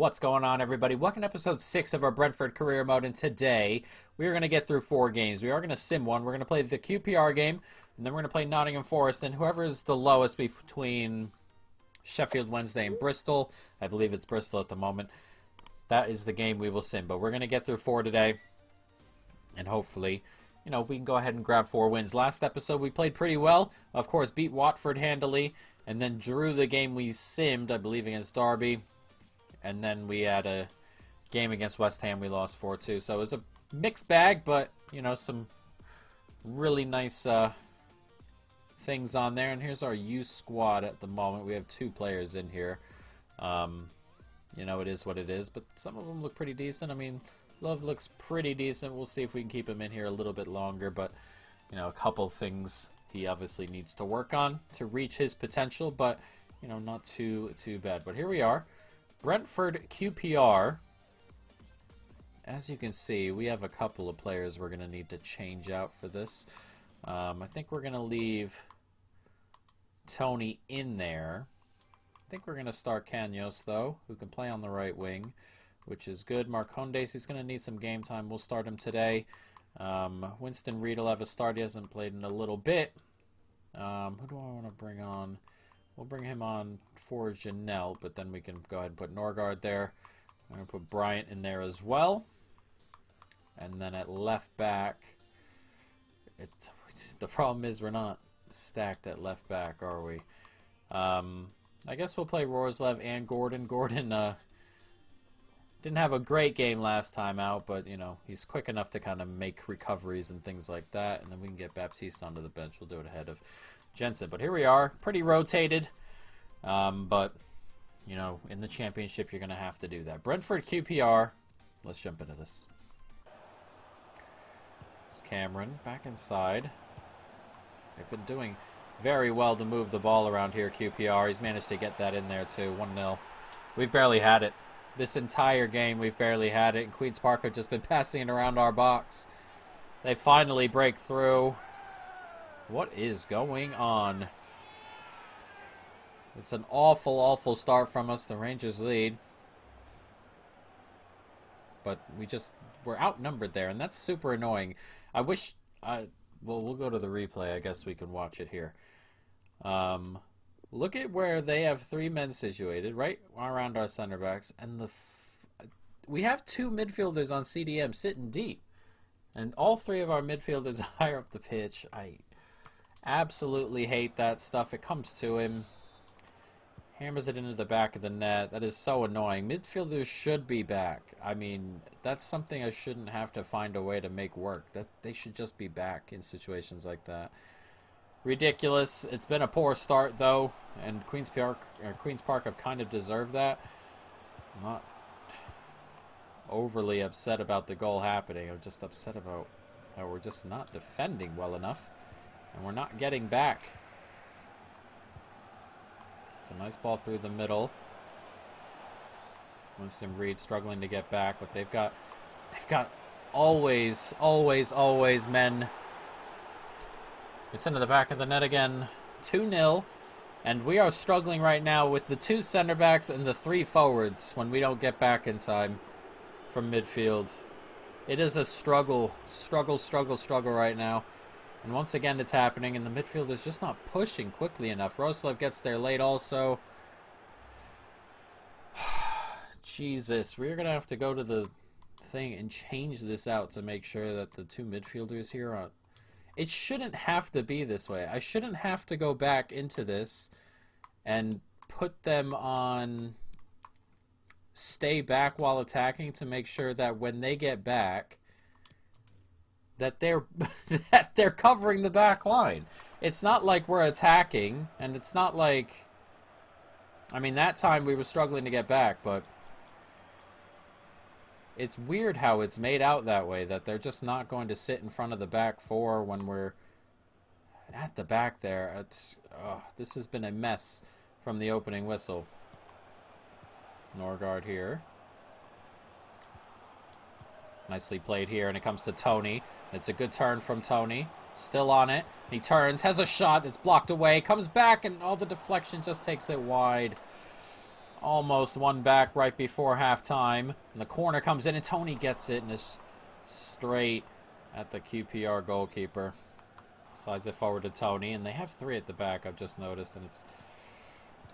What's going on, everybody? Welcome to episode 6 of our Brentford career mode, and today we are going to get through 4 games. We are going to sim one. We're going to play the QPR game, and then we're going to play Nottingham Forest, and whoever is the lowest between Sheffield Wednesday and Bristol, I believe it's Bristol at the moment, that is the game we will sim. But we're going to get through 4 today, and hopefully, we can go ahead and grab 4 wins. Last episode, we played pretty well. Of course, beat Watford handily, and then drew the game we simmed, I believe, against Derby. And then we had a game against West Ham. We lost 4-2. So it was a mixed bag, but, some really nice things on there. And here's our youth squad at the moment. We have 2 players in here. It is what it is. But some of them look pretty decent. I mean, Love looks pretty decent. We'll see if we can keep him in here a little bit longer. But, a couple things he obviously needs to work on to reach his potential. But, not too bad. But here we are. Brentford QPR. As you can see, we have a couple of players we're going to need to change out for this. I think we're going to leave Tony in there. I think we're going to start Canos, though, who can play on the right wing, which is good. Marcondes, he's going to need some game time. We'll start him today. Winston Reed will have a start. He hasn't played in a little bit. Who do I want to bring on? We'll bring him on for Janelle, but then we can go ahead and put Norgard there. I'm going to put Bryant in there as well. And then at left back, the problem is we're not stacked at left back, are we? I guess we'll play Rorslev and Gordon. Gordon didn't have a great game last time out, but, he's quick enough to kind of make recoveries and things like that. And then we can get Baptiste onto the bench. We'll do it ahead of Jensen. But here we are, pretty rotated. But, in the championship, you're going to have to do that. Brentford QPR. Let's jump into this. It's Cameron back inside. They've been doing very well to move the ball around here, QPR. He's managed to get that in there, too. 1-0. We've barely had it. This entire game, we've barely had it. And Queen's Park have just been passing it around our box. They finally break through. What is going on? It's an awful, awful start from us. The Rangers lead. But we're outnumbered there, and that's super annoying. I wish, we'll go to the replay. I guess we can watch it here. Look at where they have 3 men situated, right around our center backs. And we have 2 midfielders on CDM sitting deep. And all 3 of our midfielders are higher up the pitch. I absolutely hate that stuff. It comes to him. Hammers it into the back of the net. That is so annoying. Midfielders should be back. I mean, that's something I shouldn't have to find a way to make work. They should just be back in situations like that. Ridiculous. It's been a poor start, though. And Queen's Park have kind of deserved that. I'm not overly upset about the goal happening. I'm just upset about how we're just not defending well enough. And we're not getting back. It's a nice ball through the middle. Winston Reed struggling to get back, but they've got always men. It's into the back of the net again. 2-0. And we are struggling right now with the 2 center backs and the 3 forwards when we don't get back in time from midfield. It is a struggle right now. And once again, it's happening, and the midfielder's just not pushing quickly enough. Rorslev gets there late also. Jesus, we're going to have to go to the thing and change this out to make sure that the 2 midfielders here are... It shouldn't have to be this way. I shouldn't have to go back into this and put them on stay back while attacking to make sure that when they get back... that they're covering the back line. It's not like we're attacking, and it's not like... I mean, that time we were struggling to get back, but... It's weird how it's made out that way, that they're just not going to sit in front of the back 4 when we're at the back there. This has been a mess from the opening whistle. Norgard here. Nicely played here, and it comes to Tony. It's a good turn from Tony. Still on it. He turns, has a shot that's blocked away, comes back, and all the deflection just takes it wide. Almost one back right before halftime. And the corner comes in and Tony gets it and is straight at the QPR goalkeeper. Slides it forward to Tony, and they have 3 at the back, I've just noticed, and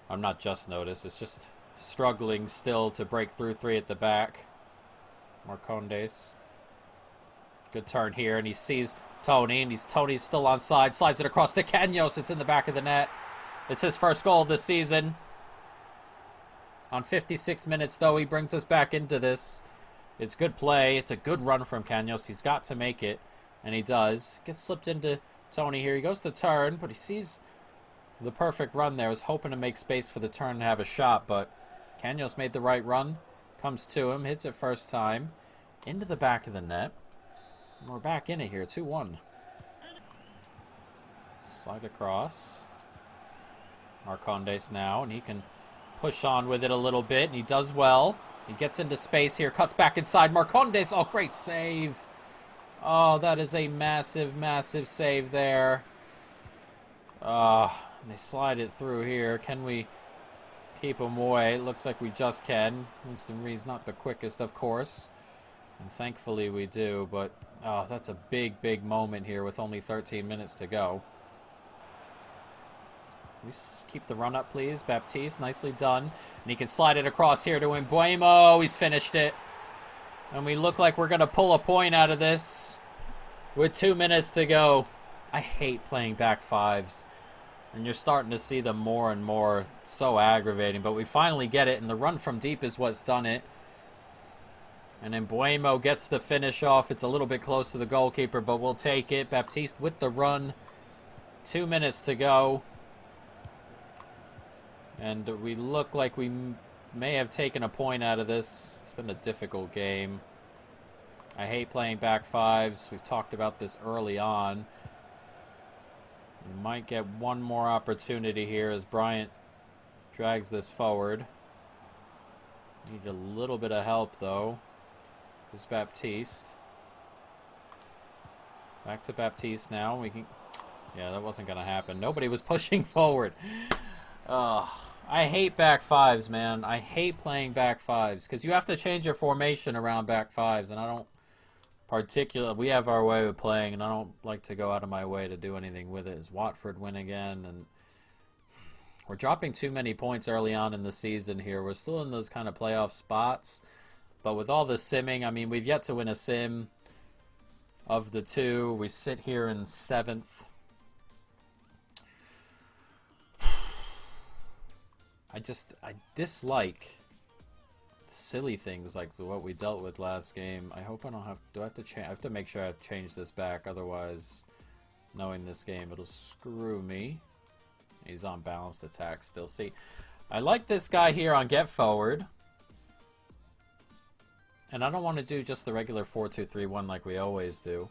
I'm not just noticed, it's just struggling still to break through 3 at the back. Marcondes. Good turn here, and he sees Tony, and Tony's still onside, slides it across to Canos, it's in the back of the net. It's his first goal of the season. On 56 minutes, though, he brings us back into this. It's good play, it's a good run from Canos, he's got to make it, and he does. Gets slipped into Tony here. He goes to turn, but he sees the perfect run there. Was hoping to make space for the turn and have a shot, but Canos made the right run. Comes to him, hits it first time. Into the back of the net. And we're back in it here, 2-1. Slide across. Marcondes now, and he can push on with it a little bit, and he does well. He gets into space here, cuts back inside. Marcondes, oh, great save. Oh, that is a massive, massive save there. And they slide it through here. Can we keep him away? It looks like we just can. Winston Reed's not the quickest, of course. And thankfully we do. But, oh, that's a big, big moment here with only 13 minutes to go. We keep the run up, please. Baptiste, nicely done. And he can slide it across here to Mbuemo. He's finished it. And we look like we're going to pull a point out of this with 2 minutes to go. I hate playing back 5s. And you're starting to see them more and more. It's so aggravating. But we finally get it. And the run from deep is what's done it. And then Mbuemo gets the finish off. It's a little bit close to the goalkeeper, but we'll take it. Baptiste with the run. 2 minutes to go. And we look like we may have taken a point out of this. It's been a difficult game. I hate playing back 5s. We've talked about this early on. We might get one more opportunity here as Bryant drags this forward. Need a little bit of help, though. Here's Baptiste. Back to Baptiste now. We can... Yeah, that wasn't going to happen. Nobody was pushing forward. I hate back 5s, man. I hate playing back 5s because you have to change your formation around back 5s, and I don't we have our way of playing, and I don't like to go out of my way to do anything with it. As Watford win again, and we're dropping too many points early on in the season here. We're still in those kind of playoff spots, but with all the simming, I mean, we've yet to win a sim of the 2. We sit here in 7th. I dislike silly things like what we dealt with last game. I hope I don't have... Do I have to change? I have to make sure I change this back. Otherwise, knowing this game, it'll screw me. He's on balanced attack still. See, I like this guy here on get forward. And I don't want to do just the regular 4-2-3-1 like we always do.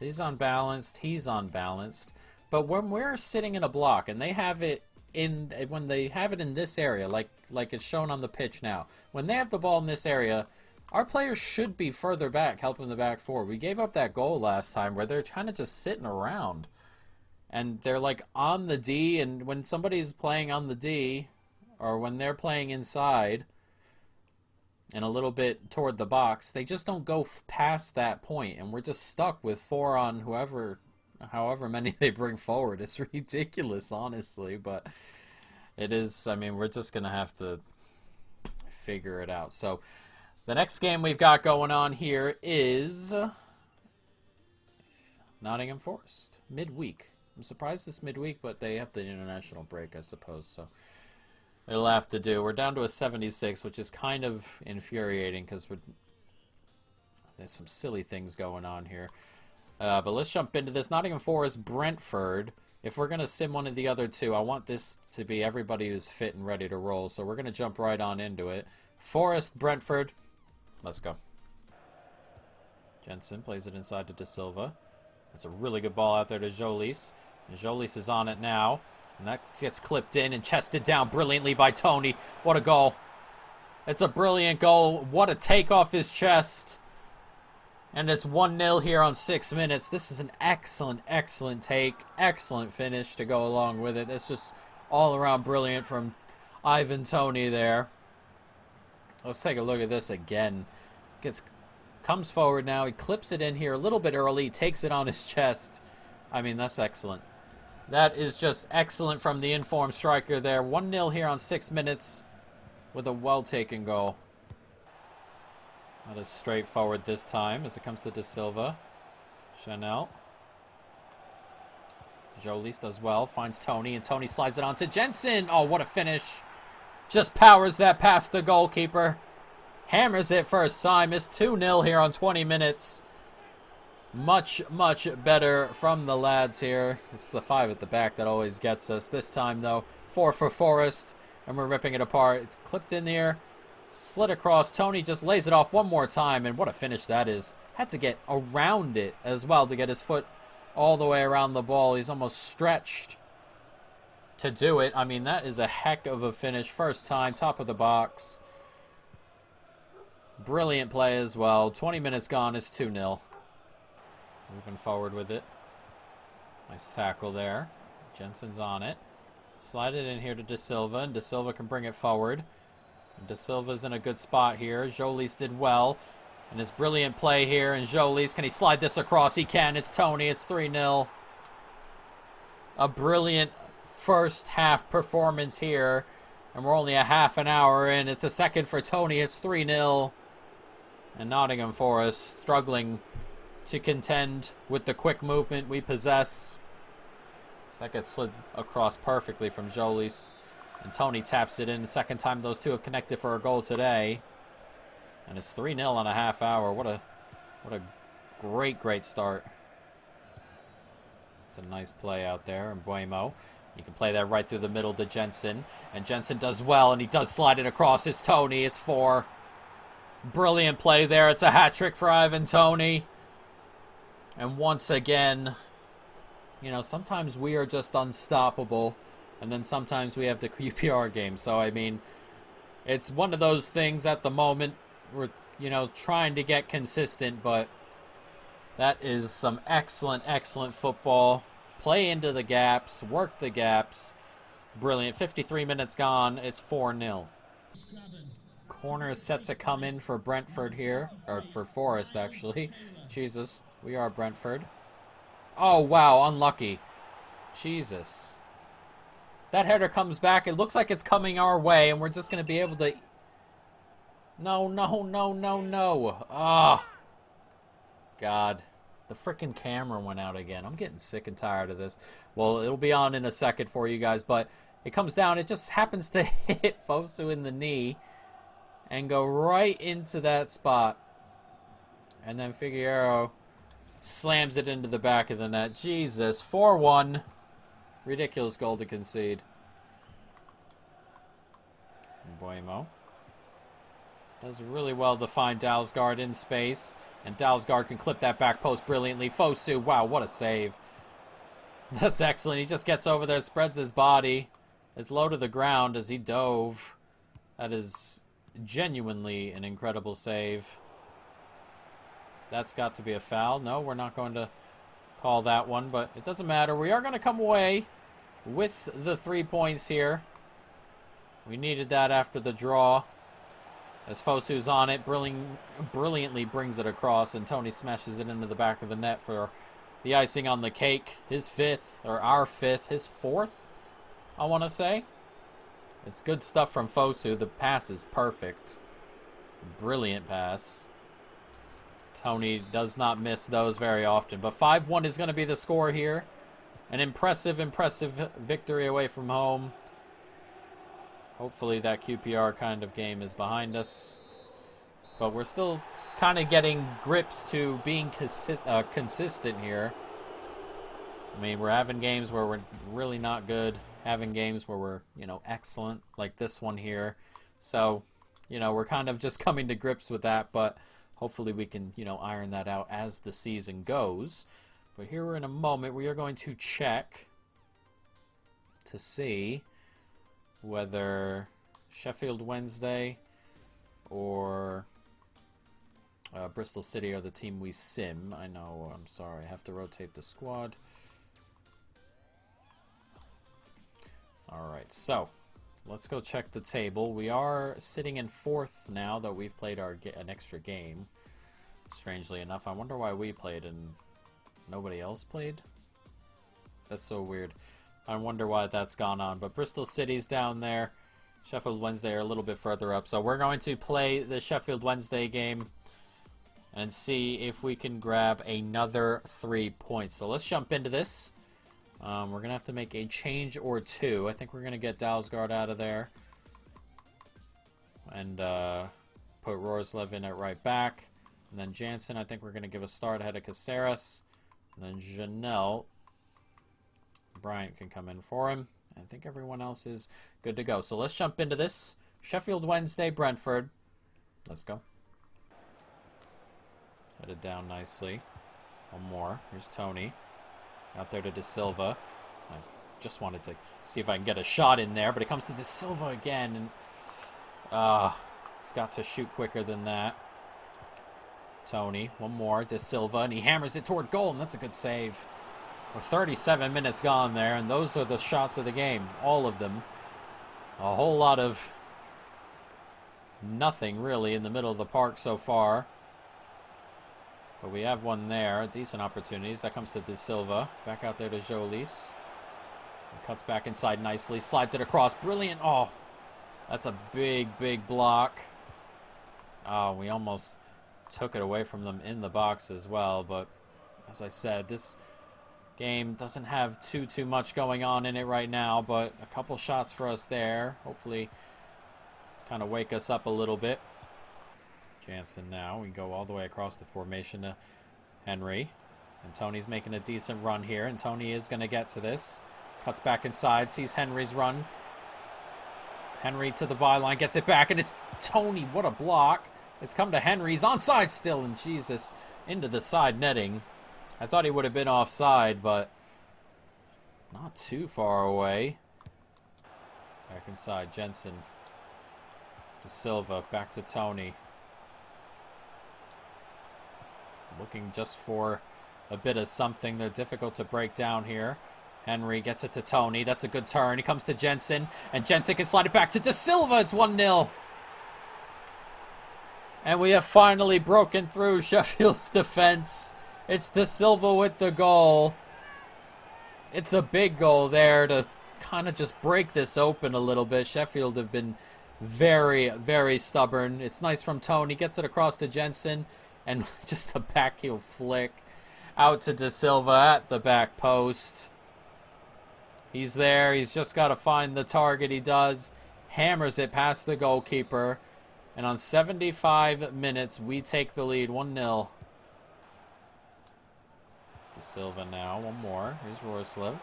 He's unbalanced. He's unbalanced. But when we're sitting in a block and they have it when they have it in this area, like it's shown on the pitch now, when they have the ball in this area, our players should be further back, helping the back 4. We gave up that goal last time where they're kind of just sitting around. And they're like on the D, and when somebody's playing on the D, or when they're playing inside and a little bit toward the box, they just don't go past that point, and we're just stuck with 4 on however many they bring forward. It's ridiculous, honestly, but it is. I mean, we're just going to have to figure it out. So the next game we've got going on here is Nottingham Forest, midweek. I'm surprised it's midweek, but they have the international break, I suppose, so it'll have to do. We're down to a 76, which is kind of infuriating because there's some silly things going on here. But let's jump into this. Nottingham Forest, Brentford. If we're going to sim one of the other 2, I want this to be everybody who's fit and ready to roll. So we're going to jump right on into it. Forest, Brentford. Let's go. Jensen plays it inside to De Silva. That's a really good ball out there to Jolis. And Jolis is on it now. And that gets clipped in and chested down brilliantly by Tony. What a goal. It's a brilliant goal. What a take off his chest. And it's 1-0 here on 6 minutes. This is an excellent, excellent take. Excellent finish to go along with it. It's just all around brilliant from Ivan Toney there. Let's take a look at this again. Comes forward now. He clips it in here a little bit early. Takes it on his chest. I mean, that's excellent. That is just excellent from the informed striker there. 1-0 here on 6 minutes with a well-taken goal. Not as straightforward this time as it comes to De Silva. Chanel. Jolis does well. Finds Tony, and Tony slides it on to Jensen. Oh, what a finish. Just powers that past the goalkeeper. Hammers it first time. It's 2-0 here on 20 minutes. Much, much better from the lads here. It's the 5 at the back that always gets us. This time, though, 4 for Forest, and we're ripping it apart. It's clipped in there, slid across. Tony just lays it off one more time, and what a finish that is. Had to get around it as well to get his foot all the way around the ball. He's almost stretched to do it. I mean, that is a heck of a finish. First time, top of the box. Brilliant play as well. 20 minutes gone. It's 2-0. Moving forward with it. Nice tackle there. Jensen's on it. Slide it in here to De Silva, and De Silva can bring it forward. And De Silva's in a good spot here. Jolis did well. And his brilliant play here. And Jolis, can he slide this across? He can. It's Tony. It's 3-0. A brilliant first half performance here. And we're only a half an hour in. It's a second for Tony. It's 3-0. And Nottingham Forest struggling to contend with the quick movement we possess. So that gets slid across perfectly from Jolis. And Tony taps it in. The second time those two have connected for a goal today. And it's 3-0 on a half hour. What a great start. It's a nice play out there. And Buemo. You can play that right through the middle to Jensen. And Jensen does well, and he does slide it across. It's Tony. It's 4. Brilliant play there. It's a hat trick for Ivan Toney. And once again, you know, sometimes we are just unstoppable. And then sometimes we have the QPR game. So, I mean, it's one of those things at the moment. We're, you know, trying to get consistent. But that is some excellent, excellent football. Play into the gaps. Work the gaps. Brilliant. 53 minutes gone. It's 4-0. Corner is set to come in for Brentford here. Or for Forest, actually. Jesus. We are Brentford. Oh, wow. Unlucky. Jesus. That header comes back. It looks like it's coming our way, and we're just going to be able to... No. Oh. God. The freaking camera went out again. I'm getting sick and tired of this. Well, it'll be on in a second for you guys, but it comes down. It just happens to hit Fosu in the knee and go right into that spot. And then Figueroa slams it into the back of the net. Jesus. 4-1. Ridiculous goal to concede. Buemo does really well to find Dalsgaard in space. And Dalsgaard can clip that back post brilliantly. Fosu, wow, what a save. That's excellent. He just gets over there, spreads his body. It's low to the ground as he dove. That is genuinely an incredible save. That's got to be a foul. No, we're not going to call that one, but it doesn't matter. We are going to come away with the 3 points here. We needed that after the draw. As Fosu's on it, brilliantly brings it across, and Tony smashes it into the back of the net for the icing on the cake. His 5th, or our 5th, his 4th, I want to say. It's good stuff from Fosu. The pass is perfect. Brilliant pass. Tony does not miss those very often. But 5-1 is going to be the score here. An impressive victory away from home. Hopefully that QPR kind of game is behind us. But we're still kind of getting grips to being consistent here. I mean, we're having games where we're really not good. Having games where we're, you know, excellent, like this one here. So, you know, we're kind of just coming to grips with that. But hopefully we can, you know, iron that out as the season goes. But here we're in a moment we are going to check to see whether Sheffield Wednesday or Bristol City are the team we sim. I know, I'm sorry, I have to rotate the squad. Alright, so let's go check the table. We are sitting in 4th now that we've played an extra game. Strangely enough, I wonder why we played and nobody else played. That's so weird. I wonder why that's gone on. But Bristol City's down there. Sheffield Wednesday are a little bit further up. So we're going to play the Sheffield Wednesday game and see if we can grab another 3 points. So let's jump into this. We're going to have to make a change or two. I think we're going to get Dalsgaard out of there. And put Rorslev in at right back. And then Jansen, I think we're going to give a start ahead of Caceres. And then Janelle. Bryant can come in for him. I think everyone else is good to go. So let's jump into this. Sheffield Wednesday, Brentford. Let's go. Headed down nicely. One more. Here's Tony. Out there to De Silva. I just wanted to see if I can get a shot in there, but it comes to De Silva again. And it's got to shoot quicker than that. Tony, one more. De Silva, and he hammers it toward goal, and that's a good save. We're 37 minutes gone there, and those are the shots of the game. All of them. A whole lot of nothing, really, in the middle of the park so far. But we have one there. Decent opportunities. That comes to De Silva. Back out there to Jolis. Cuts back inside nicely. Slides it across. Brilliant. Oh, that's a big, big block. Oh, we almost took it away from them in the box as well. But as I said, this game doesn't have too much going on in it right now. But a couple shots for us there. Hopefully kind of wake us up a little bit. Jansen now. We go all the way across the formation to Henry. And Tony's making a decent run here. And Tony is going to get to this. Cuts back inside. Sees Henry's run. Henry to the byline. Gets it back. And it's Tony. What a block. It's come to Henry. He's onside still. And Jesus. Into the side netting. I thought he would have been offside. But not too far away. Back inside. Jensen. De Silva. Back to Tony. Looking just for a bit of something. They're difficult to break down here. Henry gets it to Tony. That's a good turn. He comes to Jensen. And Jensen can slide it back to De Silva. It's 1-0. And we have finally broken through Sheffield's defense. It's De Silva with the goal. It's a big goal there to kind of just break this open a little bit. Sheffield have been very, very stubborn. It's nice from Tony. Gets it across to Jensen. And just a backheel flick out to De Silva at the back post. He's there. He's just got to find the target. He does. Hammers it past the goalkeeper. And on 75 minutes, we take the lead 1-0. De Silva now. One more. Here's Rorslev.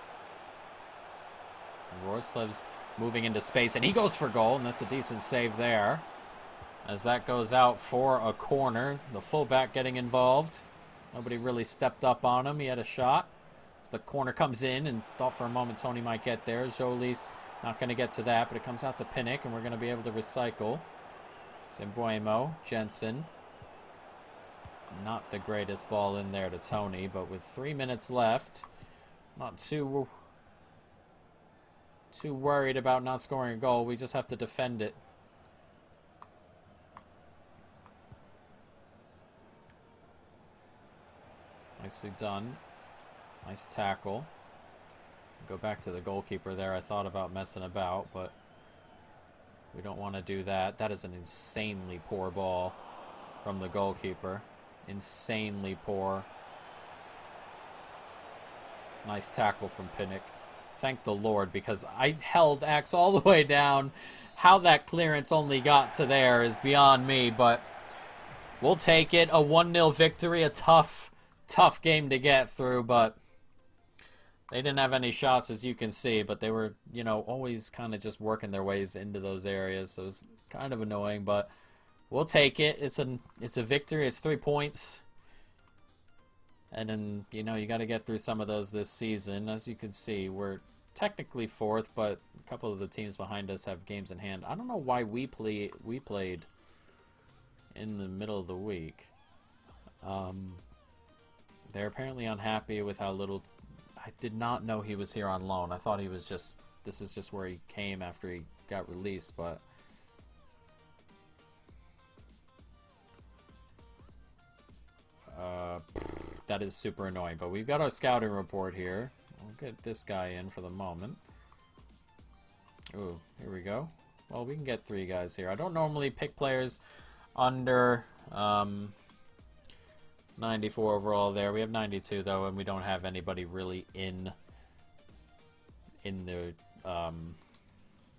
Rorslev's moving into space. And he goes for goal. And that's a decent save there. As that goes out for a corner. The fullback getting involved. Nobody really stepped up on him. He had a shot. So the corner comes in and thought for a moment Tony might get there. Jolis not going to get to that, but it comes out to Pinnock and we're going to be able to recycle. Zimbuemo, Jensen. Not the greatest ball in there to Tony, but with 3 minutes left, not too worried about not scoring a goal. We just have to defend it. Nicely done. Nice tackle. Go back to the goalkeeper there. I thought about messing about, but we don't want to do that. That is an insanely poor ball from the goalkeeper. Insanely poor. Nice tackle from Pinnock. Thank the Lord, because I held Axe all the way down. How that clearance only got to there is beyond me, but we'll take it. A 1-0 victory. A tough game to get through, but they didn't have any shots, as you can see, but they were, always kind of just working their ways into those areas, so it was kind of annoying, but we'll take it. It's a victory. It's 3 points, and then, you got to get through some of those this season. As you can see, we're technically 4th, but a couple of the teams behind us have games in hand. I don't know why we played in the middle of the week. They're apparently unhappy with how little... I did not know he was here on loan. I thought he was just this is just where he came after he got released, but that is super annoying. But we've got our scouting report here. We'll get this guy in for the moment. Ooh, here we go. Well, we can get 3 guys here. I don't normally pick players under 94 overall there. We have 92, though, and we don't have anybody really in the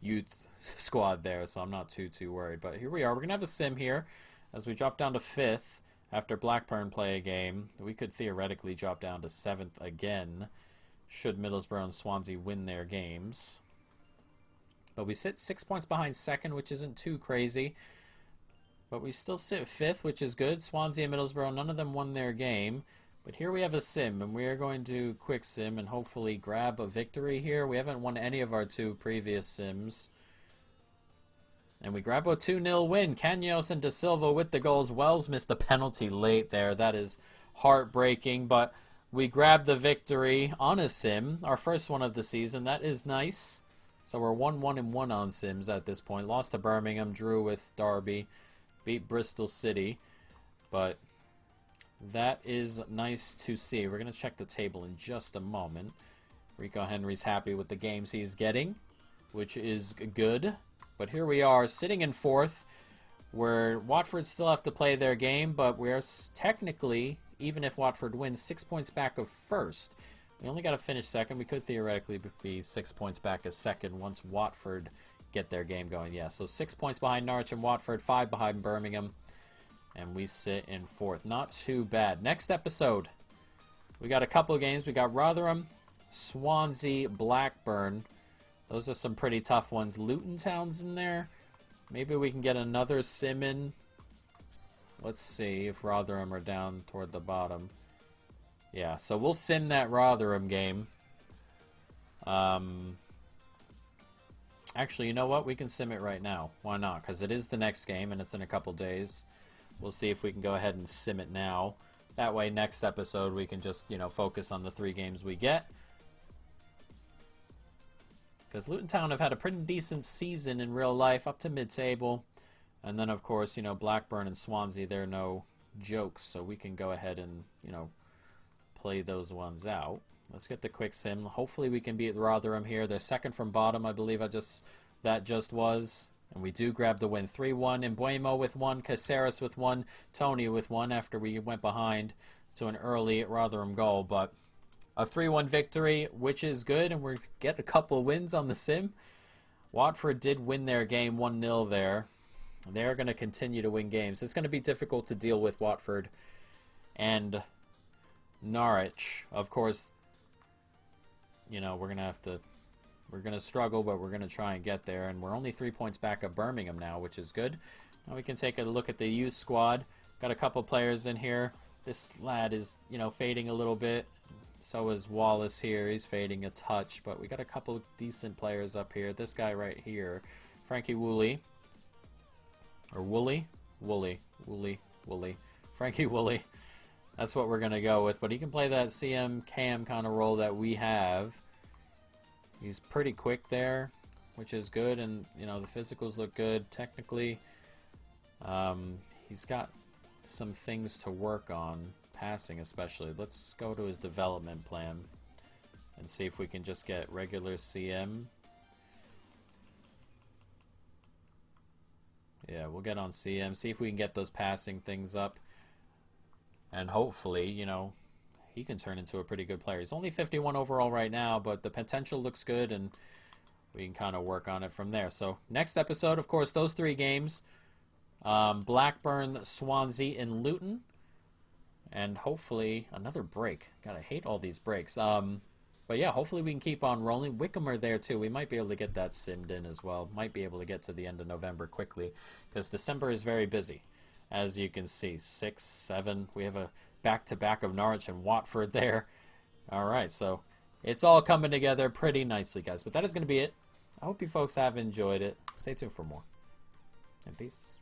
youth squad there, so I'm not too worried. But here we are. We're going to have a sim here as we drop down to 5th after Blackburn play a game. We could theoretically drop down to 7th again should Middlesbrough and Swansea win their games. But we sit 6 points behind 2nd, which isn't too crazy. But we still sit 5th, which is good. Swansea and Middlesbrough, none of them won their game. But here we have a sim, and we are going to quick sim and hopefully grab a victory here. We haven't won any of our 2 previous sims. And we grab a 2-0 win. Canos and De Silva with the goals. Wells missed the penalty late there. That is heartbreaking, but we grab the victory on a sim, our first one of the season. That is nice. So we're 1-1-1 on sims at this point. Lost to Birmingham, drew with Derby, beat Bristol City. But that is nice to see. We're going to check the table in just a moment. Rico Henry's happy with the games he's getting, which is good. But here we are, sitting in 4th, where Watford still have to play their game, but we're technically, even if Watford wins, 6 points back of 1st. We only got to finish 2nd. We could theoretically be 6 points back as 2nd once Watford get their game going. Yeah, so 6 points behind Norwich and Watford, 5 behind Birmingham, and we sit in 4th. Not too bad. Next episode, we got a couple of games. We got Rotherham, Swansea, Blackburn. Those are some pretty tough ones. Luton Town's in there. Maybe we can get another sim in. Let's see if Rotherham are down toward the bottom. Yeah, so we'll sim that Rotherham game. Actually, you know what? We can sim it right now. Why not? Because it is the next game, and it's in a couple days. We'll see if we can go ahead and sim it now. That way, next episode, we can just, focus on the 3 games we get. Because Luton Town have had a pretty decent season in real life, up to mid-table. And then, of course, Blackburn and Swansea, they're no jokes. So we can go ahead and, play those ones out. Let's get the quick sim. Hopefully we can beat Rotherham here. They're 2nd from bottom, I believe that just was. And we do grab the win. 3-1. Mbuemo with 1. Caceres with 1. Tony with 1 after we went behind to an early Rotherham goal. But a 3-1 victory, which is good. And we get a couple wins on the sim. Watford did win their game 1-0 there. They're going to continue to win games. It's going to be difficult to deal with Watford and Norwich. Of course, we're going to struggle, but we're going to try and get there. And we're only 3 points back of Birmingham now, which is good. Now we can take a look at the youth squad. Got a couple players in here. This lad is, fading a little bit. So is Wallace here. He's fading a touch, but we got a couple decent players up here. This guy right here, Frankie Woolley. Or Woolley? Woolley. Frankie Woolley. That's what we're going to go with. But he can play that CM Cam kind of role that we have. He's pretty quick there, which is good. And, the physicals look good technically. He's got some things to work on, passing especially. Let's go to his development plan and see if we can just get regular CM. Yeah, we'll get on CM, see if we can get those passing things up. And hopefully, he can turn into a pretty good player. He's only 51 overall right now, but the potential looks good, and we can kind of work on it from there. So, next episode, of course, those 3 games. Blackburn, Swansea, and Luton. And hopefully, another break. God, I hate all these breaks. But yeah, hopefully we can keep on rolling. Wickham are there too. We might be able to get that simmed in as well. Might be able to get to the end of November quickly, because December is very busy. As you can see, 6, 7. We have a back-to-back of Norwich and Watford there. All right, so it's all coming together pretty nicely, guys. But that is going to be it. I hope you folks have enjoyed it. Stay tuned for more. And peace.